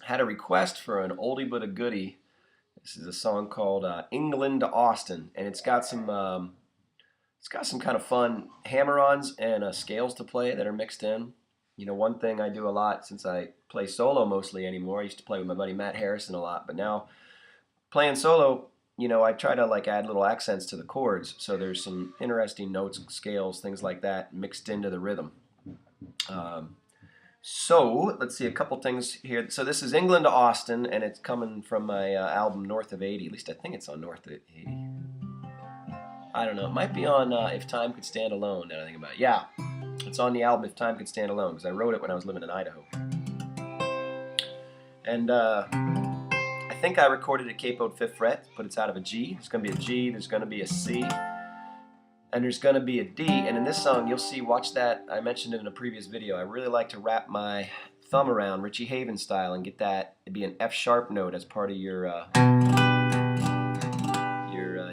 had a request for an oldie but a goodie. This is a song called England to Austin, and it's got some kind of fun hammer-ons and scales to play that are mixed in. You know, one thing I do a lot since I play solo mostly anymore. I used to play with my buddy Matt Harrison a lot, but now playing solo, you know, I try to like add little accents to the chords, so there's some interesting notes, scales, things like that mixed into the rhythm. So let's see a couple things here. So this is England to Austin, and it's coming from my album North of 80. At least I think it's on North of 80. I don't know. It might be on If Time Could Stand Alone, now that I think about it. Yeah, it's on the album If Time Could Stand Alone, because I wrote it when I was living in Idaho. And I think I recorded it capoed 5th fret, but it's out of a G. There's going to be a G, there's going to be a C, and there's going to be a D. And in this song, you'll see, watch that, I mentioned it in a previous video, I really like to wrap my thumb around Richie Havens style and get that, it'd be an F sharp note as part of your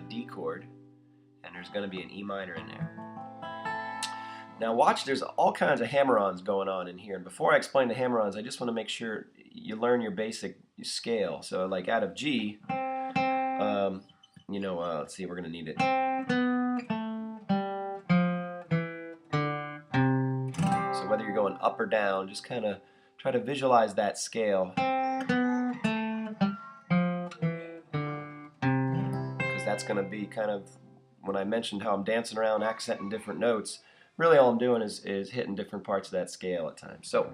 D chord, and there's going to be an E minor in there. Now watch, there's all kinds of hammer-ons going on in here, and before I explain the hammer-ons, I just want to make sure you learn your basic scale. So like out of G, you know, let's see, we're going to need it. So whether you're going up or down, just kind of try to visualize that scale, because that's going to be kind of, when I mentioned how I'm dancing around accenting different notes, really all I'm doing is hitting different parts of that scale at times. So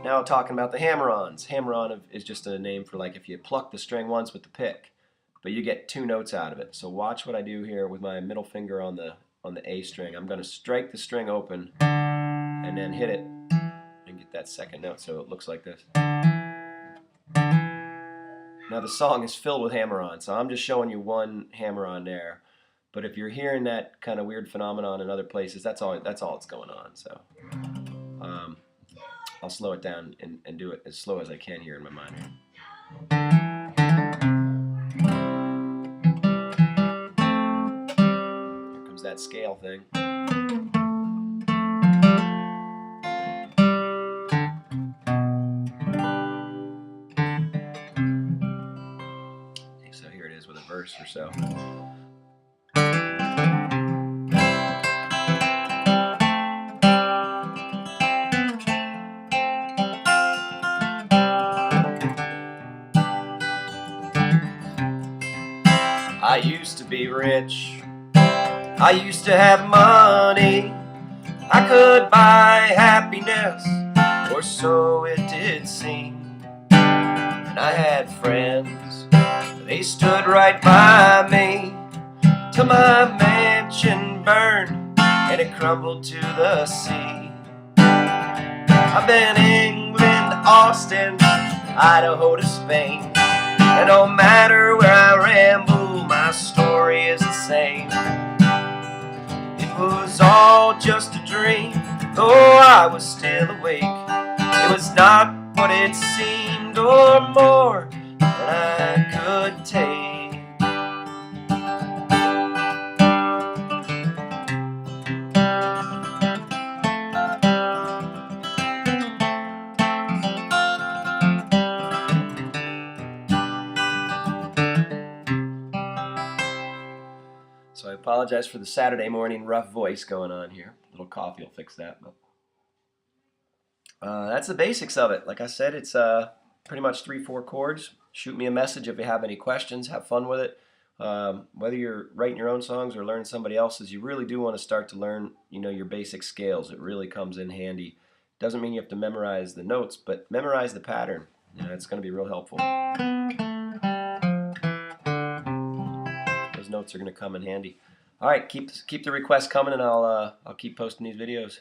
now talking about the hammer-ons. Hammer-on is just a name for like if you pluck the string once with the pick, but you get 2 notes out of it. So watch what I do here with my middle finger on the A string. I'm going to strike the string open and then hit it and get that second note. So it looks like this. Now the song is filled with hammer-on, so I'm just showing you one hammer-on there. But if you're hearing that kind of weird phenomenon in other places, that's all that's going on. So I'll slow it down and do it as slow as I can here in my mind. Here comes that scale thing. So here it is with a verse or so. I used to be rich, I used to have money, I could buy happiness, or so it did seem. And I had friends, they stood right by me, till my mansion burned and it crumbled to the sea. I've been England to Austin, Idaho to Spain, and no matter where I ramble, my story is the same. It was all just a dream, though I was still awake. It was not what it seemed, or more than I could take. So I apologize for the Saturday morning rough voice going on here. A little coffee will fix that. But that's the basics of it. Like I said, it's pretty much 3-4 chords. Shoot me a message if you have any questions. Have fun with it. Whether you're writing your own songs or learning somebody else's, you really do want to start to learn, you know, your basic scales. It really comes in handy. Doesn't mean you have to memorize the notes, but memorize the pattern. You know, it's going to be real helpful. Notes are going to come in handy. All right, keep the requests coming, and I'll keep posting these videos.